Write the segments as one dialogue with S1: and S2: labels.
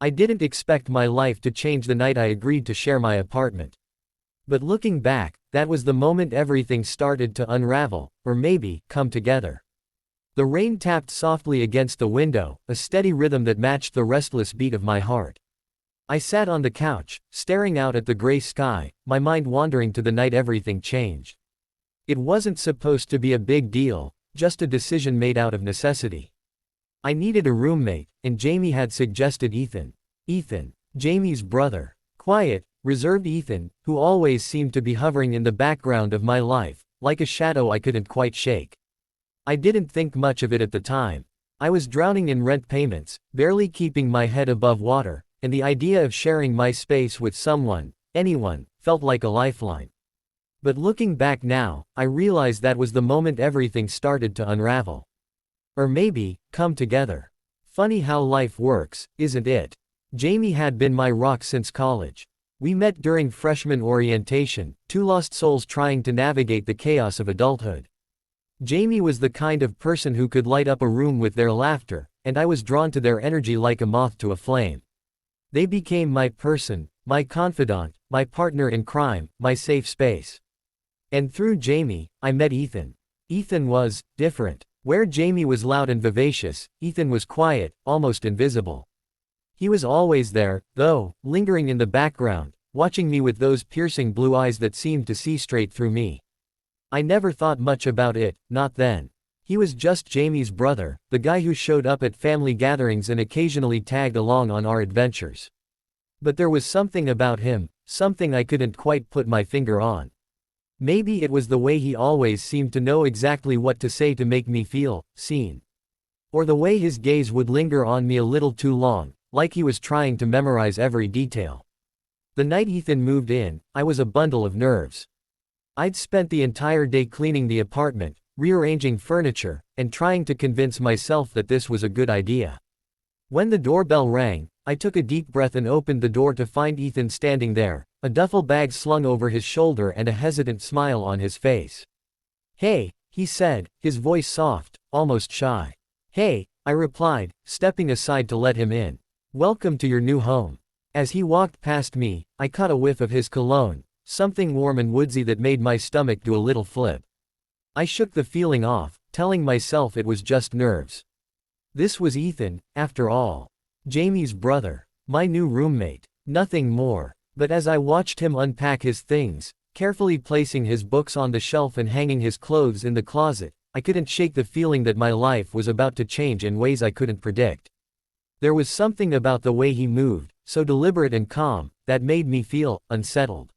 S1: I didn't expect my life to change the night I agreed to share my apartment. But looking back, that was the moment everything started to unravel, or maybe, come together. The rain tapped softly against the window, a steady rhythm that matched the restless beat of my heart. I sat on the couch, staring out at the gray sky, my mind wandering to the night everything changed. It wasn't supposed to be a big deal, just a decision made out of necessity. I needed a roommate, and Jamie had suggested Ethan. Ethan, Jamie's brother. Quiet, reserved Ethan, who always seemed to be hovering in the background of my life, like a shadow I couldn't quite shake. I didn't think much of it at the time. I was drowning in rent payments, barely keeping my head above water, and the idea of sharing my space with someone, anyone, felt like a lifeline. But looking back now, I realize that was the moment everything started to unravel. Or maybe, come together. Funny how life works, isn't it? Jamie had been my rock since college. We met during freshman orientation, two lost souls trying to navigate the chaos of adulthood. Jamie was the kind of person who could light up a room with their laughter, and I was drawn to their energy like a moth to a flame. They became my person, my confidant, my partner in crime, my safe space. And through Jamie, I met Ethan. Ethan was different. Where Jamie was loud and vivacious, Ethan was quiet, almost invisible. He was always there, though, lingering in the background, watching me with those piercing blue eyes that seemed to see straight through me. I never thought much about it, not then. He was just Jamie's brother, the guy who showed up at family gatherings and occasionally tagged along on our adventures. But there was something about him, something I couldn't quite put my finger on. Maybe it was the way he always seemed to know exactly what to say to make me feel seen. Or the way his gaze would linger on me a little too long, like he was trying to memorize every detail. The night Ethan moved in, I was a bundle of nerves. I'd spent the entire day cleaning the apartment, rearranging furniture, and trying to convince myself that this was a good idea. When the doorbell rang, I took a deep breath and opened the door to find Ethan standing there, a duffel bag slung over his shoulder and a hesitant smile on his face. "Hey," he said, his voice soft, almost shy. "Hey," I replied, stepping aside to let him in. "Welcome to your new home." As he walked past me, I caught a whiff of his cologne, something warm and woodsy that made my stomach do a little flip. I shook the feeling off, telling myself it was just nerves. This was Ethan, after all. Jamie's brother. My new roommate. Nothing more. But as I watched him unpack his things, carefully placing his books on the shelf and hanging his clothes in the closet, I couldn't shake the feeling that my life was about to change in ways I couldn't predict. There was something about the way he moved, so deliberate and calm, that made me feel unsettled.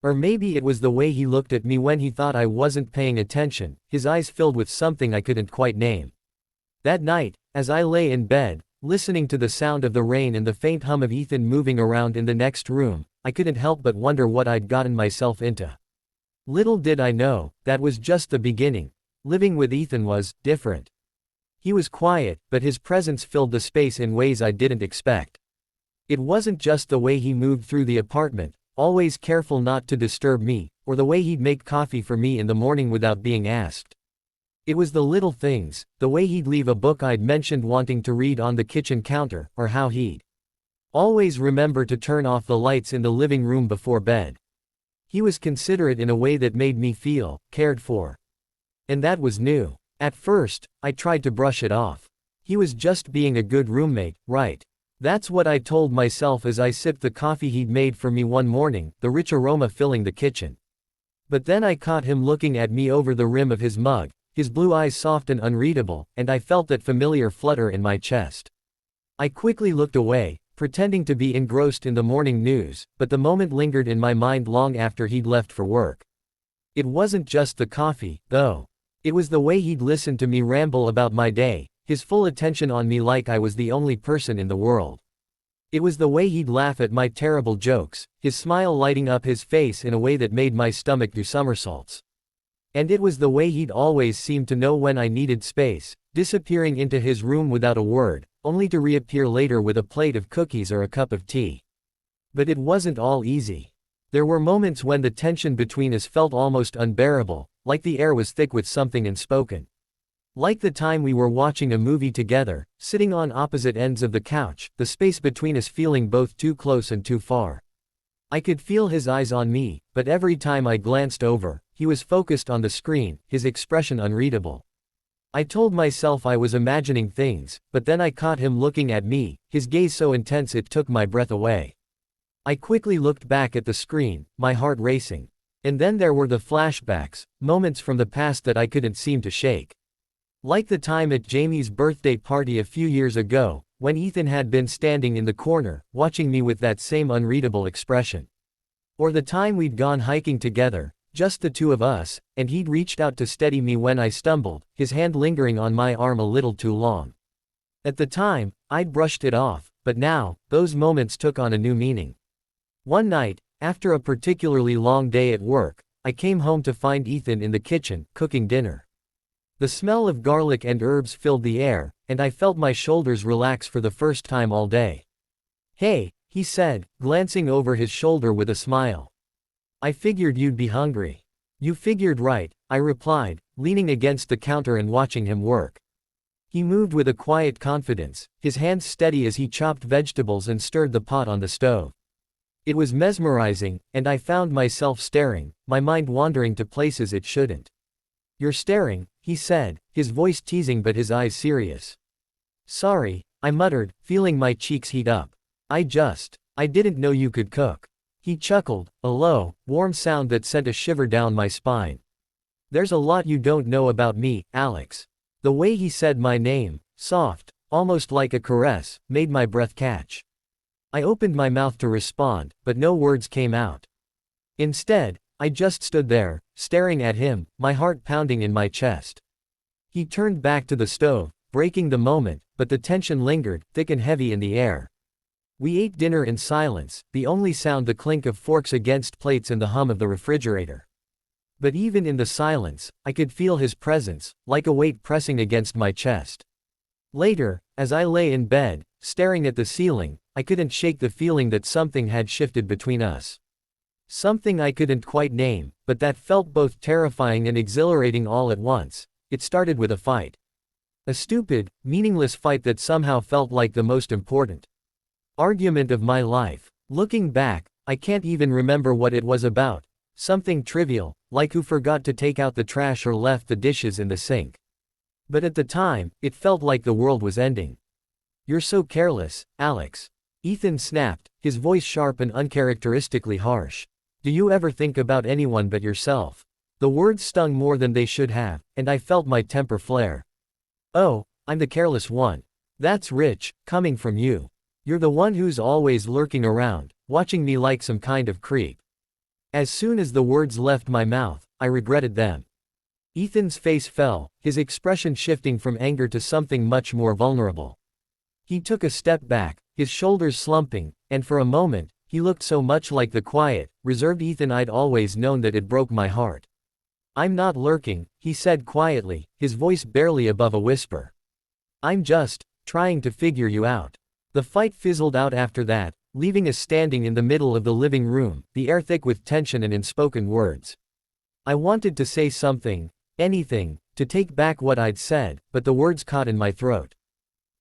S1: Or maybe it was the way he looked at me when he thought I wasn't paying attention, his eyes filled with something I couldn't quite name. That night, as I lay in bed, listening to the sound of the rain and the faint hum of Ethan moving around in the next room, I couldn't help but wonder what I'd gotten myself into. Little did I know, that was just the beginning. Living with Ethan was different. He was quiet, but his presence filled the space in ways I didn't expect. It wasn't just the way he moved through the apartment, always careful not to disturb me, or the way he'd make coffee for me in the morning without being asked. It was the little things, the way he'd leave a book I'd mentioned wanting to read on the kitchen counter, or how he'd always remember to turn off the lights in the living room before bed. He was considerate in a way that made me feel cared for. And that was new. At first, I tried to brush it off. He was just being a good roommate, right? That's what I told myself as I sipped the coffee he'd made for me one morning, the rich aroma filling the kitchen. But then I caught him looking at me over the rim of his mug, his blue eyes soft and unreadable, and I felt that familiar flutter in my chest. I quickly looked away, pretending to be engrossed in the morning news, but the moment lingered in my mind long after he'd left for work. It wasn't just the coffee, though. It was the way he'd listen to me ramble about my day, his full attention on me like I was the only person in the world. It was the way he'd laugh at my terrible jokes, his smile lighting up his face in a way that made my stomach do somersaults. And it was the way he'd always seem to know when I needed space, disappearing into his room without a word, only to reappear later with a plate of cookies or a cup of tea. But it wasn't all easy. There were moments when the tension between us felt almost unbearable, like the air was thick with something unspoken. Like the time we were watching a movie together, sitting on opposite ends of the couch, the space between us feeling both too close and too far. I could feel his eyes on me, but every time I glanced over, he was focused on the screen, his expression unreadable. I told myself I was imagining things, but then I caught him looking at me, his gaze so intense it took my breath away. I quickly looked back at the screen, my heart racing. And then there were the flashbacks, moments from the past that I couldn't seem to shake. Like the time at Jamie's birthday party a few years ago, when Ethan had been standing in the corner, watching me with that same unreadable expression. Or the time we'd gone hiking together, just the two of us, and he'd reached out to steady me when I stumbled, his hand lingering on my arm a little too long. At the time, I'd brushed it off, but now, those moments took on a new meaning. One night, after a particularly long day at work, I came home to find Ethan in the kitchen, cooking dinner. The smell of garlic and herbs filled the air, and I felt my shoulders relax for the first time all day. "Hey," he said, glancing over his shoulder with a smile. "I figured you'd be hungry." "You figured right," I replied, leaning against the counter and watching him work. He moved with a quiet confidence, his hands steady as he chopped vegetables and stirred the pot on the stove. It was mesmerizing, and I found myself staring, my mind wandering to places it shouldn't. "You're staring," he said, his voice teasing but his eyes serious. "Sorry," I muttered, feeling my cheeks heat up. I didn't know you could cook." He chuckled, a low, warm sound that sent a shiver down my spine. "There's a lot you don't know about me, Alex." The way he said my name, soft, almost like a caress, made my breath catch. I opened my mouth to respond, but no words came out. Instead, I just stood there, staring at him, my heart pounding in my chest. He turned back to the stove, breaking the moment, but the tension lingered, thick and heavy in the air. We ate dinner in silence, the only sound the clink of forks against plates and the hum of the refrigerator. But even in the silence, I could feel his presence, like a weight pressing against my chest. Later, as I lay in bed, staring at the ceiling, I couldn't shake the feeling that something had shifted between us. Something I couldn't quite name, but that felt both terrifying and exhilarating all at once. It started with a fight. A stupid, meaningless fight that somehow felt like the most important argument of my life. Looking back, I can't even remember what it was about. Something trivial, like who forgot to take out the trash or left the dishes in the sink. But at the time, it felt like the world was ending. "You're so careless, Alex," Ethan snapped, his voice sharp and uncharacteristically harsh. "Do you ever think about anyone but yourself?" The words stung more than they should have, and I felt my temper flare. "Oh, I'm the careless one. That's rich, coming from you. You're the one who's always lurking around, watching me like some kind of creep." As soon as the words left my mouth, I regretted them. Ethan's face fell, his expression shifting from anger to something much more vulnerable. He took a step back, his shoulders slumping, and for a moment, he looked so much like the quiet, reserved Ethan I'd always known that it broke my heart. "I'm not lurking," he said quietly, his voice barely above a whisper. "I'm just trying to figure you out." The fight fizzled out after that, leaving us standing in the middle of the living room, the air thick with tension and unspoken words. I wanted to say something, anything, to take back what I'd said, but the words caught in my throat.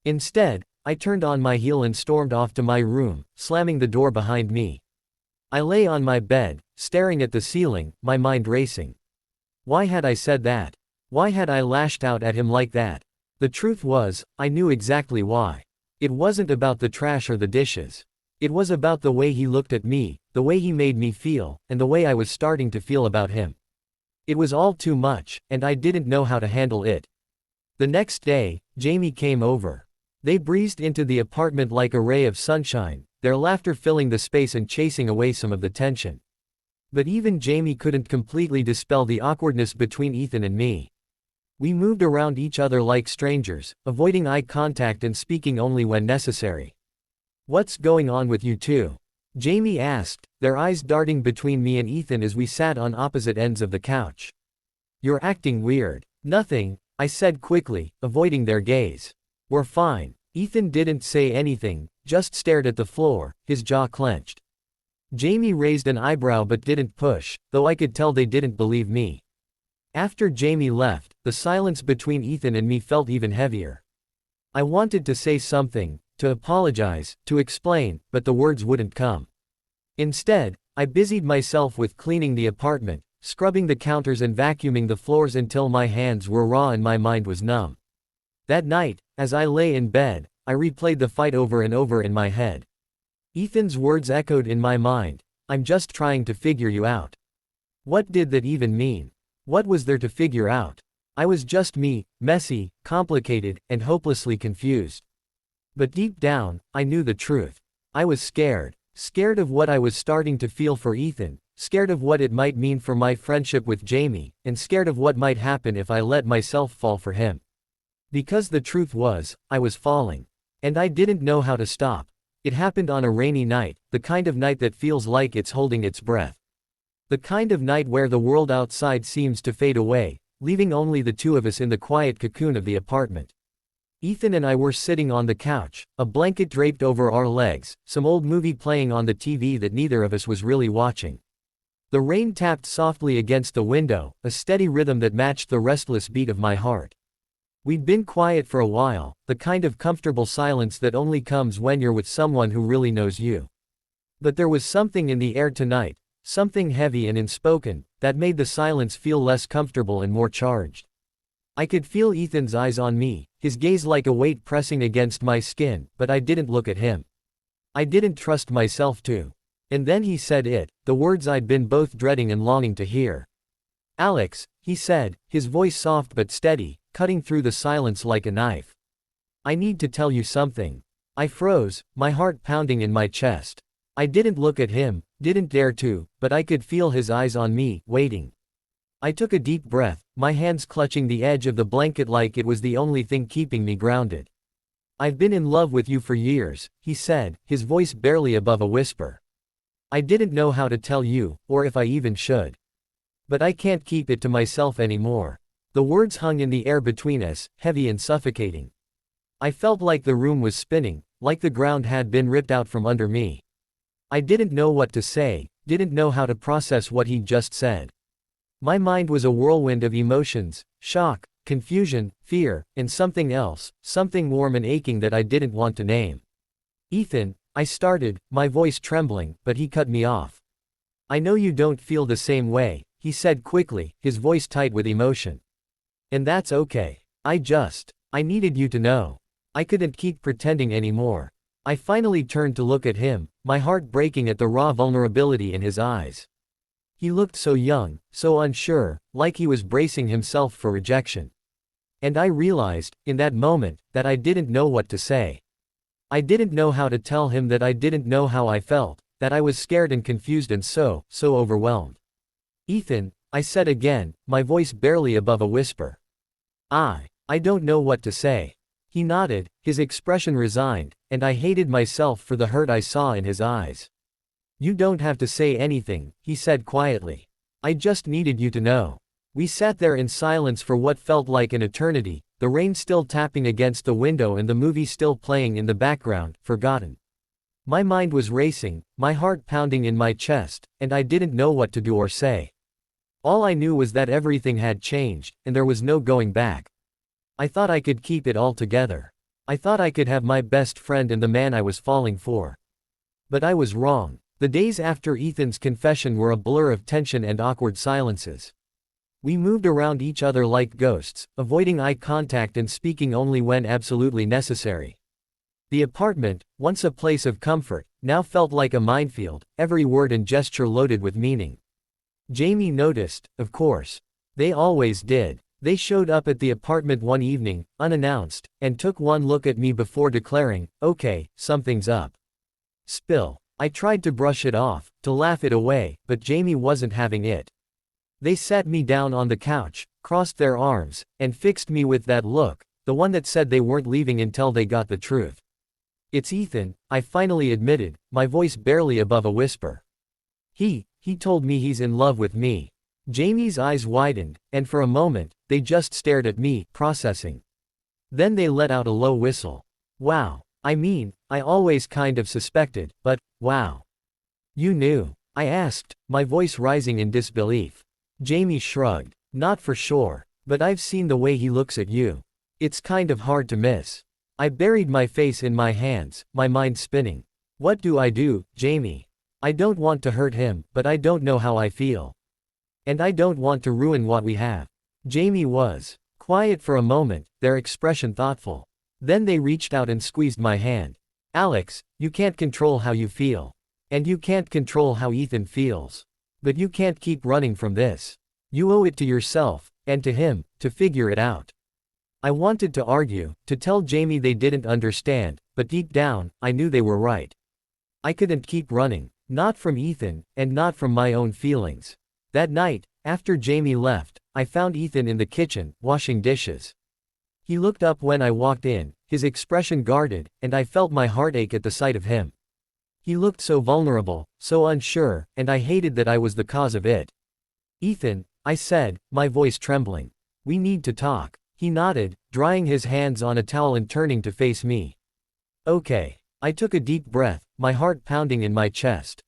S1: Instead, I turned on my heel and stormed off to my room, slamming the door behind me. I lay on my bed, staring at the ceiling, my mind racing. Why had I said that? Why had I lashed out at him like that? The truth was, I knew exactly why. It wasn't about the trash or the dishes. It was about the way he looked at me, the way he made me feel, and the way I was starting to feel about him. It was all too much, and I didn't know how to handle it. The next day, Jamie came over. They breezed into the apartment like a ray of sunshine, their laughter filling the space and chasing away some of the tension. But even Jamie couldn't completely dispel the awkwardness between Ethan and me. We moved around each other like strangers, avoiding eye contact and speaking only when necessary. "What's going on with you two?" Jamie asked, their eyes darting between me and Ethan as we sat on opposite ends of the couch. "You're acting weird." "Nothing," I said quickly, avoiding their gaze. "We're fine." Ethan didn't say anything, just stared at the floor, his jaw clenched. Jamie raised an eyebrow but didn't push, though I could tell they didn't believe me. After Jamie left, the silence between Ethan and me felt even heavier. I wanted to say something, to apologize, to explain, but the words wouldn't come. Instead, I busied myself with cleaning the apartment, scrubbing the counters and vacuuming the floors until my hands were raw and my mind was numb. That night, as I lay in bed, I replayed the fight over and over in my head. Ethan's words echoed in my mind, "I'm just trying to figure you out." What did that even mean? What was there to figure out? I was just me, messy, complicated, and hopelessly confused. But deep down, I knew the truth. I was scared. Scared of what I was starting to feel for Ethan, scared of what it might mean for my friendship with Jamie, and scared of what might happen if I let myself fall for him. Because the truth was, I was falling. And I didn't know how to stop. It happened on a rainy night, the kind of night that feels like it's holding its breath. The kind of night where the world outside seems to fade away, leaving only the two of us in the quiet cocoon of the apartment. Ethan and I were sitting on the couch, a blanket draped over our legs, some old movie playing on the TV that neither of us was really watching. The rain tapped softly against the window, a steady rhythm that matched the restless beat of my heart. We'd been quiet for a while, the kind of comfortable silence that only comes when you're with someone who really knows you. But there was something in the air tonight, something heavy and unspoken, that made the silence feel less comfortable and more charged. I could feel Ethan's eyes on me, his gaze like a weight pressing against my skin, but I didn't look at him. I didn't trust myself to. And then he said it, the words I'd been both dreading and longing to hear. "Alex," he said, his voice soft but steady, cutting through the silence like a knife. "I need to tell you something." I froze, my heart pounding in my chest. I didn't look at him, didn't dare to, but I could feel his eyes on me, waiting. I took a deep breath, my hands clutching the edge of the blanket like it was the only thing keeping me grounded. "I've been in love with you for years," he said, his voice barely above a whisper. "I didn't know how to tell you, or if I even should. But I can't keep it to myself anymore." The words hung in the air between us, heavy and suffocating. I felt like the room was spinning, like the ground had been ripped out from under me. I didn't know what to say, didn't know how to process what he'd just said. My mind was a whirlwind of emotions, shock, confusion, fear, and something else, something warm and aching that I didn't want to name. "Ethan," I started, my voice trembling, but he cut me off. "I know you don't feel the same way," he said quickly, his voice tight with emotion. "And that's okay. I needed you to know. I couldn't keep pretending anymore." I finally turned to look at him, my heart breaking at the raw vulnerability in his eyes. He looked so young, so unsure, like he was bracing himself for rejection. And I realized, in that moment, that I didn't know what to say. I didn't know how to tell him that I didn't know how I felt, that I was scared and confused and so overwhelmed. "Ethan," I said again, my voice barely above a whisper. I don't know what to say." He nodded, his expression resigned, and I hated myself for the hurt I saw in his eyes. "You don't have to say anything," he said quietly. "I just needed you to know." We sat there in silence for what felt like an eternity, the rain still tapping against the window and the movie still playing in the background, forgotten. My mind was racing, my heart pounding in my chest, and I didn't know what to do or say. All I knew was that everything had changed, and there was no going back. I thought I could keep it all together. I thought I could have my best friend and the man I was falling for. But I was wrong. The days after Ethan's confession were a blur of tension and awkward silences. We moved around each other like ghosts, avoiding eye contact and speaking only when absolutely necessary. The apartment, once a place of comfort, now felt like a minefield, every word and gesture loaded with meaning. Jamie noticed, of course. They always did. They showed up at the apartment one evening, unannounced, and took one look at me before declaring, "Okay, something's up." Spill. I tried to brush it off, to laugh it away, but Jamie wasn't having it. They sat me down on the couch, crossed their arms, and fixed me with that look, the one that said they weren't leaving until they got the truth. "It's Ethan," I finally admitted, my voice barely above a whisper. He told me he's in love with me." Jamie's eyes widened, and for a moment, they just stared at me, processing. Then they let out a low whistle. "Wow. I mean, I always kind of suspected, but, wow. You knew?" I asked, my voice rising in disbelief. Jamie shrugged. "Not for sure. But I've seen the way he looks at you. It's kind of hard to miss. I buried my face in my hands, my mind spinning. What do I do, Jamie? I don't want to hurt him, but I don't know how I feel. And I don't want to ruin what we have. Jamie was quiet for a moment, their expression thoughtful. Then they reached out and squeezed my hand. Alex, you can't control how you feel. And you can't control how Ethan feels. But you can't keep running from this. You owe it to yourself, and to him, to figure it out. I wanted to argue, to tell Jamie they didn't understand, but deep down, I knew they were right. I couldn't keep running, not from Ethan, and not from my own feelings. That night, after Jamie left, I found Ethan in the kitchen, washing dishes. He looked up when I walked in, his expression guarded, and I felt my heart ache at the sight of him. He looked so vulnerable, so unsure, and I hated that I was the cause of it. Ethan, I said, my voice trembling. We need to talk. He nodded, drying his hands on a towel and turning to face me. Okay. I took a deep breath, my heart pounding in my chest.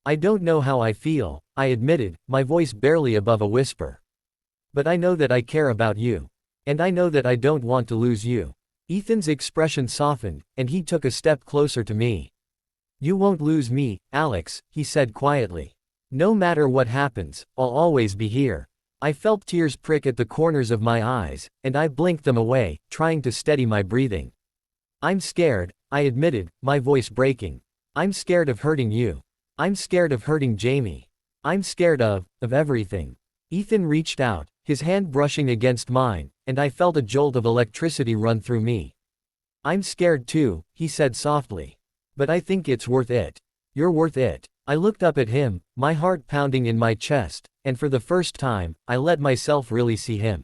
S1: I don't know how I feel, I admitted, my voice barely above a whisper. But I know that I care about you. And I know that I don't want to lose you. Ethan's expression softened, and he took a step closer to me. You won't lose me, Alex, he said quietly. No matter what happens, I'll always be here. I felt tears prick at the corners of my eyes, and I blinked them away, trying to steady my breathing. I'm scared, I admitted, my voice breaking. I'm scared of hurting you. I'm scared of hurting Jamie. I'm scared of everything. Ethan reached out, his hand brushing against mine, and I felt a jolt of electricity run through me. I'm scared too, he said softly. But I think it's worth it. You're worth it. I looked up at him, my heart pounding in my chest, and for the first time, I let myself really see him.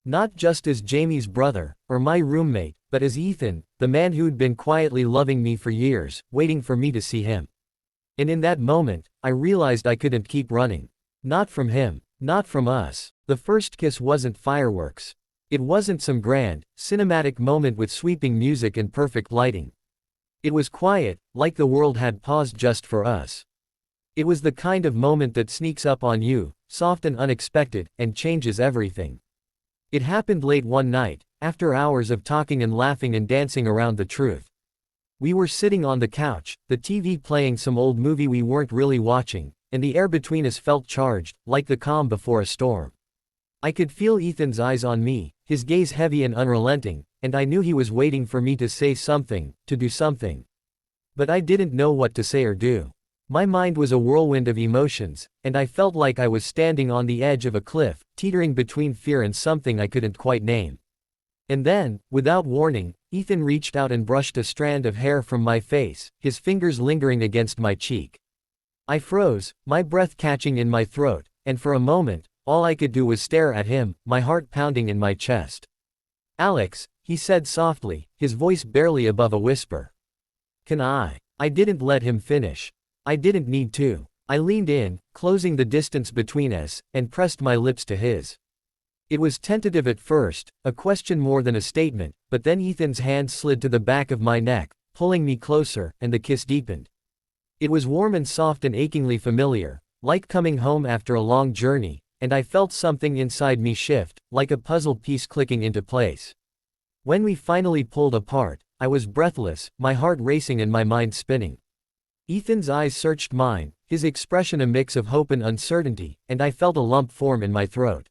S1: Not just as Jamie's brother, or my roommate, but as Ethan, the man who'd been quietly loving me for years, waiting for me to see him. And in that moment, I realized I couldn't keep running. Not from him, not from us. The first kiss wasn't fireworks. It wasn't some grand, cinematic moment with sweeping music and perfect lighting. It was quiet, like the world had paused just for us. It was the kind of moment that sneaks up on you, soft and unexpected, and changes everything. It happened late one night, after hours of talking and laughing and dancing around the truth. We were sitting on the couch, the TV playing some old movie we weren't really watching, and the air between us felt charged, like the calm before a storm. I could feel Ethan's eyes on me, his gaze heavy and unrelenting, and I knew he was waiting for me to say something, to do something. But I didn't know what to say or do. My mind was a whirlwind of emotions, and I felt like I was standing on the edge of a cliff, teetering between fear and something I couldn't quite name. And then, without warning, Ethan reached out and brushed a strand of hair from my face, his fingers lingering against my cheek. I froze, my breath catching in my throat, and for a moment, all I could do was stare at him, my heart pounding in my chest. Alex, he said softly, his voice barely above a whisper. Can I? I didn't let him finish. I didn't need to. I leaned in, closing the distance between us, and pressed my lips to his. It was tentative at first, a question more than a statement, but then Ethan's hand slid to the back of my neck, pulling me closer, and the kiss deepened. It was warm and soft and achingly familiar, like coming home after a long journey, and I felt something inside me shift, like a puzzle piece clicking into place. When we finally pulled apart, I was breathless, my heart racing and my mind spinning. Ethan's eyes searched mine, his expression a mix of hope and uncertainty, and I felt a lump form in my throat.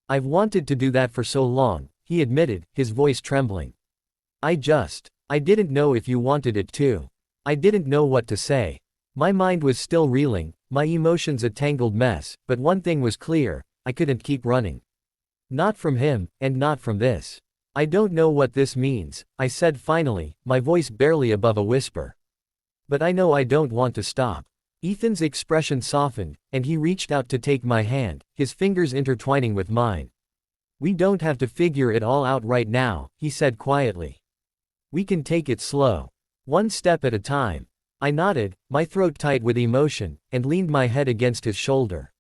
S1: I've wanted to do that for so long, he admitted, his voice trembling. I didn't know if you wanted it too. I didn't know what to say. My mind was still reeling, my emotions a tangled mess, but one thing was clear, I couldn't keep running. Not from him, and not from this. I don't know what this means, I said finally, my voice barely above a whisper. But I know I don't want to stop. Ethan's expression softened, and he reached out to take my hand, his fingers intertwining with mine. We don't have to figure it all out right now, he said quietly. We can take it slow. One step at a time. I nodded, my throat tight with emotion, and leaned my head against his shoulder.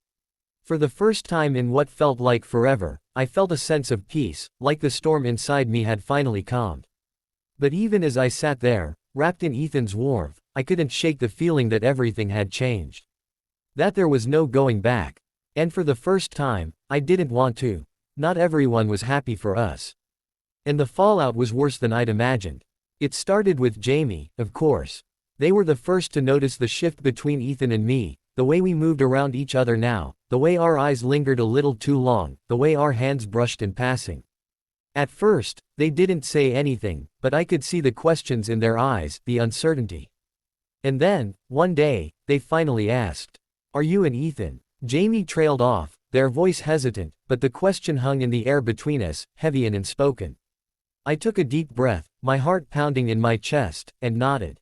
S1: For the first time in what felt like forever, I felt a sense of peace, like the storm inside me had finally calmed. But even as I sat there, wrapped in Ethan's warmth, I couldn't shake the feeling that everything had changed. That there was no going back. And for the first time, I didn't want to. Not everyone was happy for us. And the fallout was worse than I'd imagined. It started with Jamie, of course. They were the first to notice the shift between Ethan and me, the way we moved around each other now, the way our eyes lingered a little too long, the way our hands brushed in passing. At first, they didn't say anything, but I could see the questions in their eyes, the uncertainty. And then, one day, they finally asked, "Are you and Ethan?" Jamie trailed off, their voice hesitant, but the question hung in the air between us, heavy and unspoken. I took a deep breath, my heart pounding in my chest, and nodded.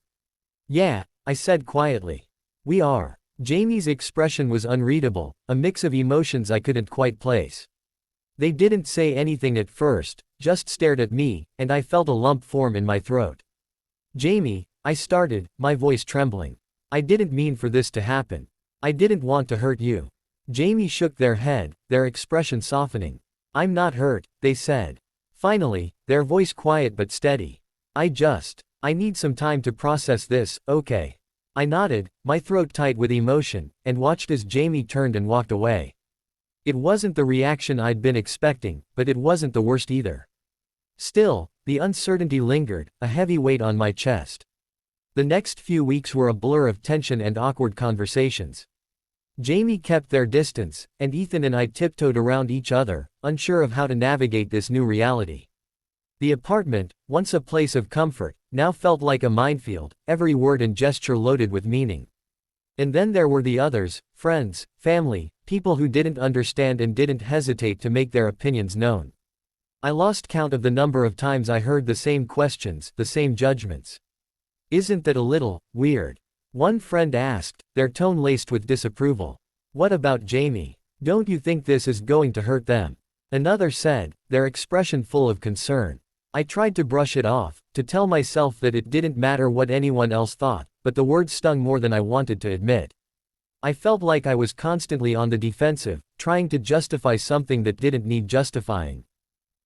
S1: "Yeah," I said quietly. "We are." Jamie's expression was unreadable, a mix of emotions I couldn't quite place. They didn't say anything at first, just stared at me, and I felt a lump form in my throat. "Jamie," I started, my voice trembling. "I didn't mean for this to happen. I didn't want to hurt you." Jamie shook their head, their expression softening. "I'm not hurt," they said. Finally, their voice quiet but steady. I need some time to process this, okay?" I nodded, my throat tight with emotion, and watched as Jamie turned and walked away. It wasn't the reaction I'd been expecting, but it wasn't the worst either. Still, the uncertainty lingered, a heavy weight on my chest. The next few weeks were a blur of tension and awkward conversations. Jamie kept their distance, and Ethan and I tiptoed around each other, unsure of how to navigate this new reality. The apartment, once a place of comfort, now felt like a minefield, every word and gesture loaded with meaning. And then there were the others, friends, family, people who didn't understand and didn't hesitate to make their opinions known. I lost count of the number of times I heard the same questions, the same judgments. "Isn't that a little weird?" One friend asked, their tone laced with disapproval. "What about Jamie? Don't you think this is going to hurt them?" Another said, their expression full of concern. I tried to brush it off, to tell myself that it didn't matter what anyone else thought, but the words stung more than I wanted to admit. I felt like I was constantly on the defensive, trying to justify something that didn't need justifying.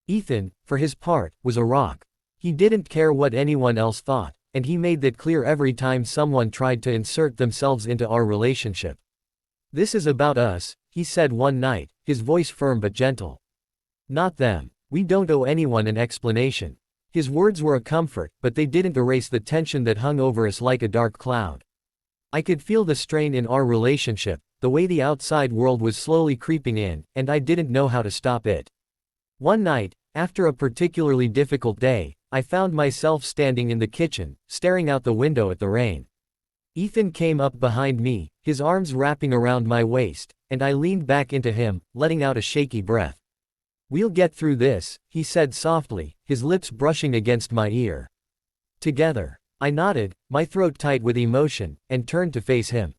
S1: Ethan, for his part, was a rock. He didn't care what anyone else thought, and he made that clear every time someone tried to insert themselves into our relationship. "This is about us," he said one night, his voice firm but gentle. "Not them. We don't owe anyone an explanation." His words were a comfort, but they didn't erase the tension that hung over us like a dark cloud. I could feel the strain in our relationship, the way the outside world was slowly creeping in, and I didn't know how to stop it. One night, after a particularly difficult day, I found myself standing in the kitchen, staring out the window at the rain. Ethan came up behind me, his arms wrapping around my waist, and I leaned back into him, letting out a shaky breath. "We'll get through this," he said softly, his lips brushing against my ear. "Together." I nodded, my throat tight with emotion, and turned to face him.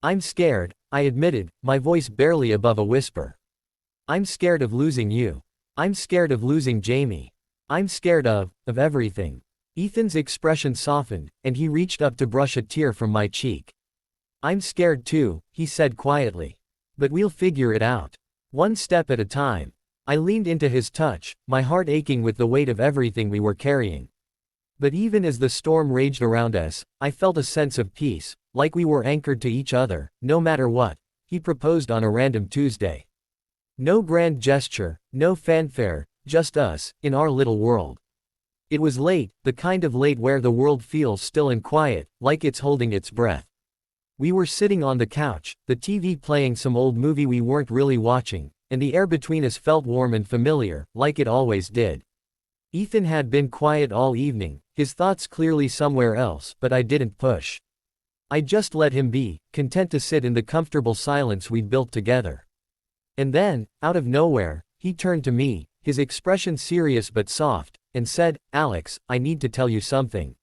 S1: "I'm scared," I admitted, my voice barely above a whisper. "I'm scared of losing you. I'm scared of losing Jamie. I'm scared of everything." Ethan's expression softened, and he reached up to brush a tear from my cheek. "I'm scared too," he said quietly. "But we'll figure it out. One step at a time." I leaned into his touch, my heart aching with the weight of everything we were carrying. But even as the storm raged around us, I felt a sense of peace, like we were anchored to each other, no matter what. He proposed on a random Tuesday. No grand gesture, no fanfare, just us, in our little world. It was late, the kind of late where the world feels still and quiet, like it's holding its breath. We were sitting on the couch, the TV playing some old movie we weren't really watching, and the air between us felt warm and familiar, like it always did. Ethan had been quiet all evening, his thoughts clearly somewhere else, but I didn't push. I just let him be, content to sit in the comfortable silence we'd built together. And then, out of nowhere, he turned to me, his expression serious but soft, and said, "Alex, I need to tell you something."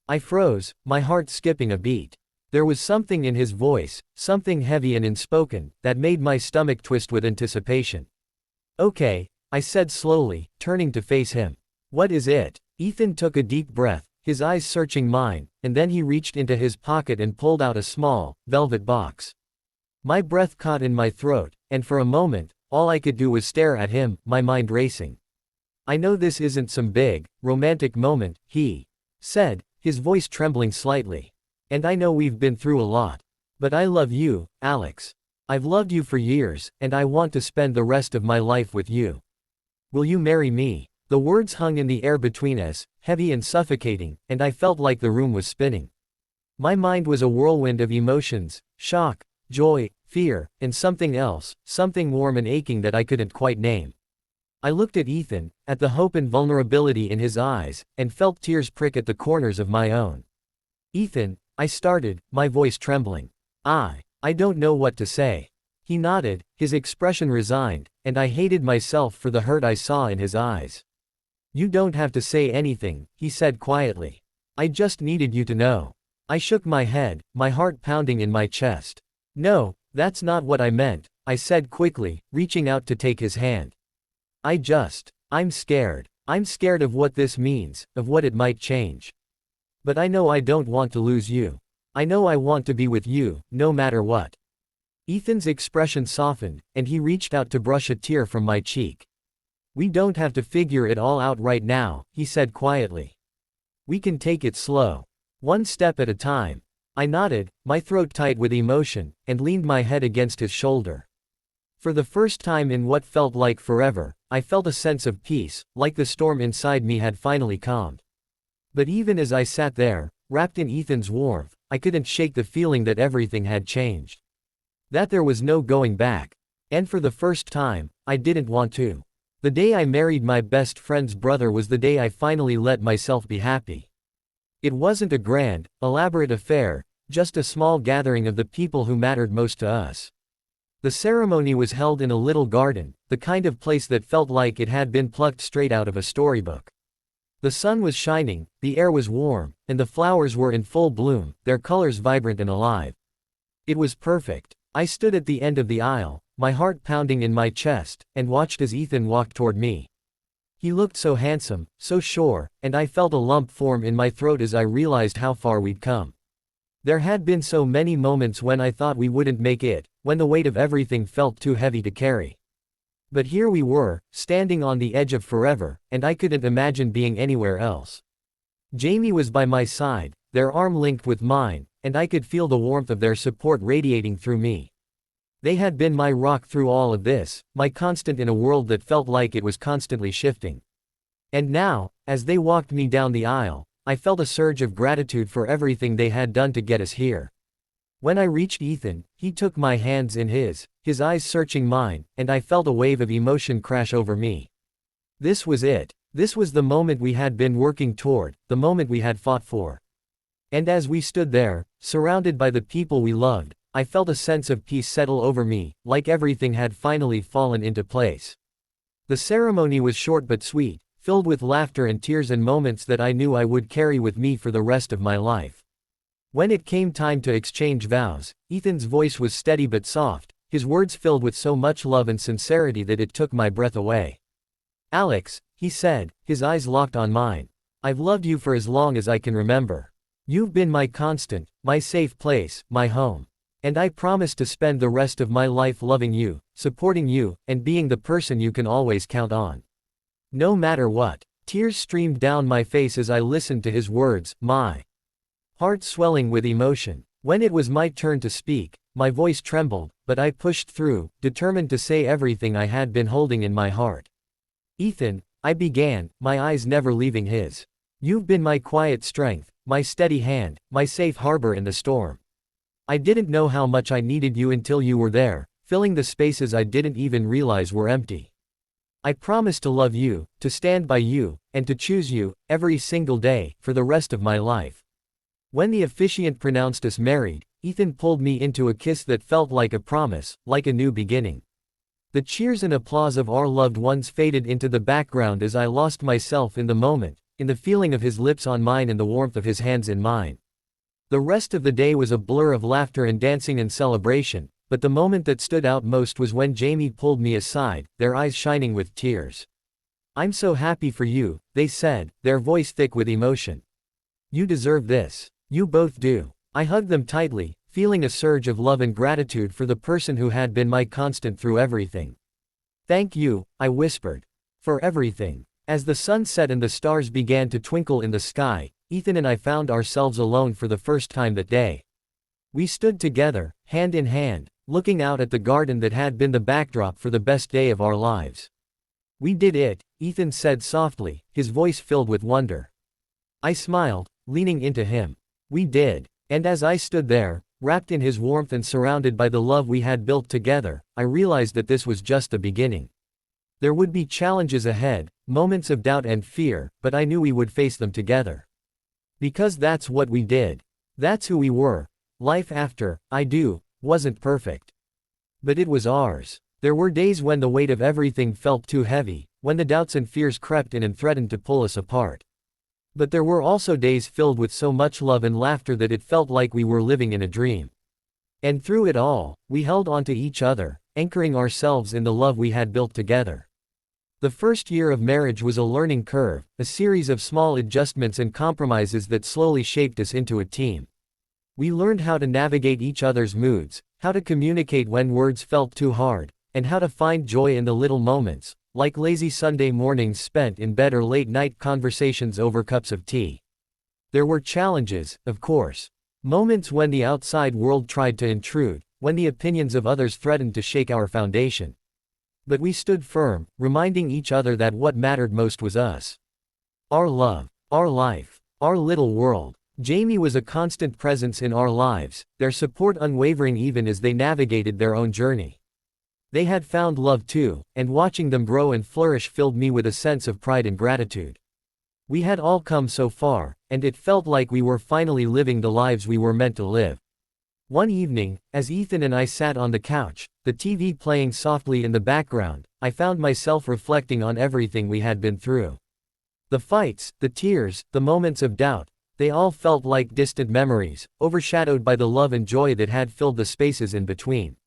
S1: I froze, my heart skipping a beat. There was something in his voice, something heavy and unspoken, that made my stomach twist with anticipation. "Okay," I said slowly, turning to face him. "What is it?" Ethan took a deep breath, his eyes searching mine, and then he reached into his pocket and pulled out a small, velvet box. My breath caught in my throat, and for a moment, all I could do was stare at him, my mind racing. "I know this isn't some big, romantic moment," he said, his voice trembling slightly. "And I know we've been through a lot. But I love you, Alex. I've loved you for years, and I want to spend the rest of my life with you. Will you marry me? The words hung in the air between us, heavy and suffocating, and I felt like the room was spinning. My mind was a whirlwind of emotions, shock, joy, fear, and something else, something warm and aching that I couldn't quite name. I looked at Ethan, at the hope and vulnerability in his eyes, and felt tears prick at the corners of my own. Ethan, I started, my voice trembling. I don't know what to say. He nodded, his expression resigned, and I hated myself for the hurt I saw in his eyes. You don't have to say anything, he said quietly. I just needed you to know. I shook my head, my heart pounding in my chest. No, that's not what I meant, I said quickly, reaching out to take his hand. I'm scared. I'm scared of what this means, of what it might change. But I know I don't want to lose you. I know I want to be with you, no matter what. Ethan's expression softened, and he reached out to brush a tear from my cheek. We don't have to figure it all out right now, he said quietly. We can take it slow. One step at a time. I nodded, my throat tight with emotion, and leaned my head against his shoulder. For the first time in what felt like forever, I felt a sense of peace, like the storm inside me had finally calmed. But even as I sat there, wrapped in Ethan's warmth, I couldn't shake the feeling that everything had changed. That there was no going back. And for the first time, I didn't want to. The day I married my best friend's brother was the day I finally let myself be happy. It wasn't a grand, elaborate affair, just a small gathering of the people who mattered most to us. The ceremony was held in a little garden, the kind of place that felt like it had been plucked straight out of a storybook. The sun was shining, the air was warm, and the flowers were in full bloom, their colors vibrant and alive. It was perfect. I stood at the end of the aisle, my heart pounding in my chest, and watched as Ethan walked toward me. He looked so handsome, so sure, and I felt a lump form in my throat as I realized how far we'd come. There had been so many moments when I thought we wouldn't make it, when the weight of everything felt too heavy to carry. But here we were, standing on the edge of forever, and I couldn't imagine being anywhere else. Jamie was by my side, their arm linked with mine, and I could feel the warmth of their support radiating through me. They had been my rock through all of this, my constant in a world that felt like it was constantly shifting. And now, as they walked me down the aisle, I felt a surge of gratitude for everything they had done to get us here. When I reached Ethan, he took my hands in his eyes searching mine, and I felt a wave of emotion crash over me. This was it. This was the moment we had been working toward, the moment we had fought for. And as we stood there, surrounded by the people we loved, I felt a sense of peace settle over me, like everything had finally fallen into place. The ceremony was short but sweet, filled with laughter and tears and moments that I knew I would carry with me for the rest of my life. When it came time to exchange vows, Ethan's voice was steady but soft, his words filled with so much love and sincerity that it took my breath away. Alex, he said, his eyes locked on mine. I've loved you for as long as I can remember. You've been my constant, my safe place, my home. And I promise to spend the rest of my life loving you, supporting you, and being the person you can always count on. No matter what. Tears streamed down my face as I listened to his words, my heart swelling with emotion. When it was my turn to speak, my voice trembled, but I pushed through, determined to say everything I had been holding in my heart. Ethan, I began, my eyes never leaving his. You've been my quiet strength, my steady hand, my safe harbor in the storm. I didn't know how much I needed you until you were there, filling the spaces I didn't even realize were empty. I promised to love you, to stand by you, and to choose you, every single day, for the rest of my life. When the officiant pronounced us married, Ethan pulled me into a kiss that felt like a promise, like a new beginning. The cheers and applause of our loved ones faded into the background as I lost myself in the moment, in the feeling of his lips on mine and the warmth of his hands in mine. The rest of the day was a blur of laughter and dancing and celebration, but the moment that stood out most was when Jamie pulled me aside, their eyes shining with tears. I'm so happy for you, they said, their voice thick with emotion. You deserve this. You both do. I hugged them tightly, feeling a surge of love and gratitude for the person who had been my constant through everything. Thank you, I whispered. For everything. As the sun set and the stars began to twinkle in the sky, Ethan and I found ourselves alone for the first time that day. We stood together, hand in hand, looking out at the garden that had been the backdrop for the best day of our lives. "We did it," Ethan said softly, his voice filled with wonder. I smiled, leaning into him. "We did." And as I stood there, wrapped in his warmth and surrounded by the love we had built together, I realized that this was just the beginning. There would be challenges ahead, moments of doubt and fear, but I knew we would face them together. Because that's what we did. That's who we were. Life after I do wasn't perfect. But it was ours. There were days when the weight of everything felt too heavy, when the doubts and fears crept in and threatened to pull us apart. But there were also days filled with so much love and laughter that it felt like we were living in a dream. And through it all, we held on to each other, anchoring ourselves in the love we had built together. The first year of marriage was a learning curve, a series of small adjustments and compromises that slowly shaped us into a team. We learned how to navigate each other's moods, how to communicate when words felt too hard, and how to find joy in the little moments, like lazy Sunday mornings spent in bed or late-night conversations over cups of tea. There were challenges, of course. Moments when the outside world tried to intrude, when the opinions of others threatened to shake our foundation. But we stood firm, reminding each other that what mattered most was us. Our love, our life, our little world. Jamie was a constant presence in our lives, their support unwavering even as they navigated their own journey. They had found love too, and watching them grow and flourish filled me with a sense of pride and gratitude. We had all come so far, and it felt like we were finally living the lives we were meant to live. One evening, as Ethan and I sat on the couch, the TV playing softly in the background, I found myself reflecting on everything we had been through. The fights, the tears, the moments of doubt, they all felt like distant memories, overshadowed by the love and joy that had filled the spaces in between.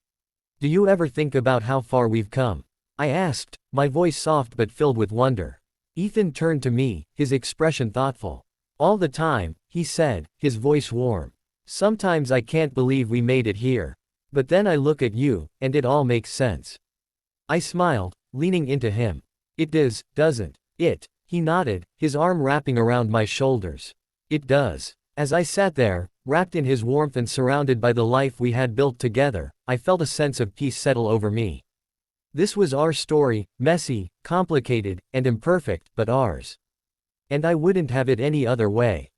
S1: "Do you ever think about how far we've come?" I asked, my voice soft but filled with wonder. Ethan turned to me, his expression thoughtful. "All the time," he said, his voice warm. "Sometimes I can't believe we made it here. But then I look at you, and it all makes sense." I smiled, leaning into him. "It does, doesn't it?" He nodded, his arm wrapping around my shoulders. "It does." As I sat there, wrapped in his warmth and surrounded by the life we had built together, I felt a sense of peace settle over me. This was our story, messy, complicated, and imperfect, but ours. And I wouldn't have it any other way.